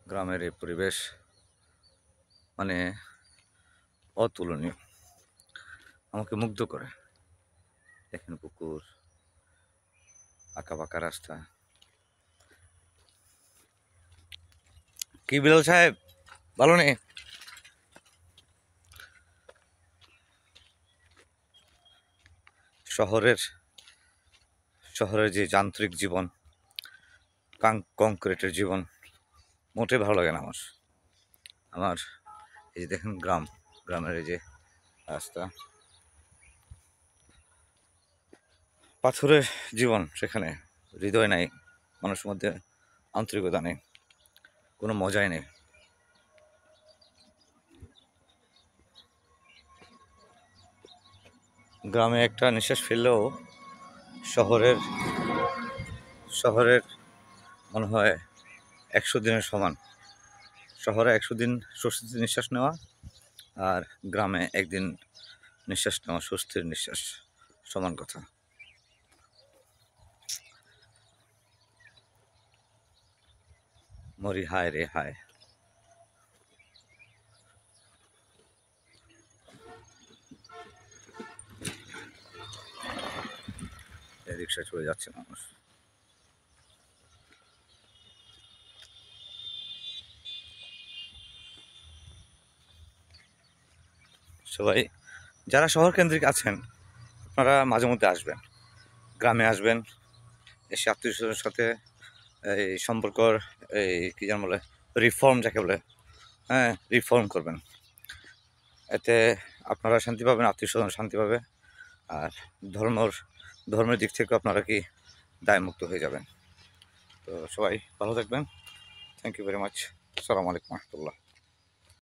গ্রামের এই পরিবেশ মানে অতুলনীয়, আমাকে মুগ্ধ করে। দেখেন পুকুর, আঁকা বাঁকা রাস্তা। কি বিলাল সাহেব, ভালো নেই? শহরের শহরের যে যান্ত্রিক জীবন, কংক্রিটের জীবন মোটেই ভালো লাগে না আমার এই যে দেখেন গ্রামের এই যে রাস্তা, পাথরের জীবন, সেখানে হৃদয় নাই, মানুষের মধ্যে আন্তরিকতা নেই, কোনো মজাই নেই। গ্রামে একটা নিঃশ্বাস ফেললেও শহরের শহরের মনে হয় 100 দিনের সমান। শহরে 100 দিন স্বস্তির নিঃশ্বাস নেওয়া, আর গ্রামে একদিন নিঃশ্বাস নেওয়া স্বস্তির নিঃশ্বাস, সমান কথা। মরি হায় রে হায়। রিক্সায় চলে যাচ্ছে মানুষ। সবাই যারা শহর কেন্দ্রিক আছেন, আপনারা মাঝে মধ্যে আসবেন, গ্রামে আসবেন, এসে আত্মীয় স্বজনের সাথে এই সম্পর্কর এই কী যেন বলে, রিফর্ম যাকে বলে, হ্যাঁ, রিফর্ম করবেন। এতে আপনারা শান্তি পাবেন, আত্মীয় স্বজন শান্তি পাবে, আর ধর্মের দিক থেকে আপনারা কি দায়মুক্ত হয়ে যাবেন। তো সবাই ভালো থাকবেন। Thank you very much. আসসালামু আলাইকুম রহমতুল্লাহ।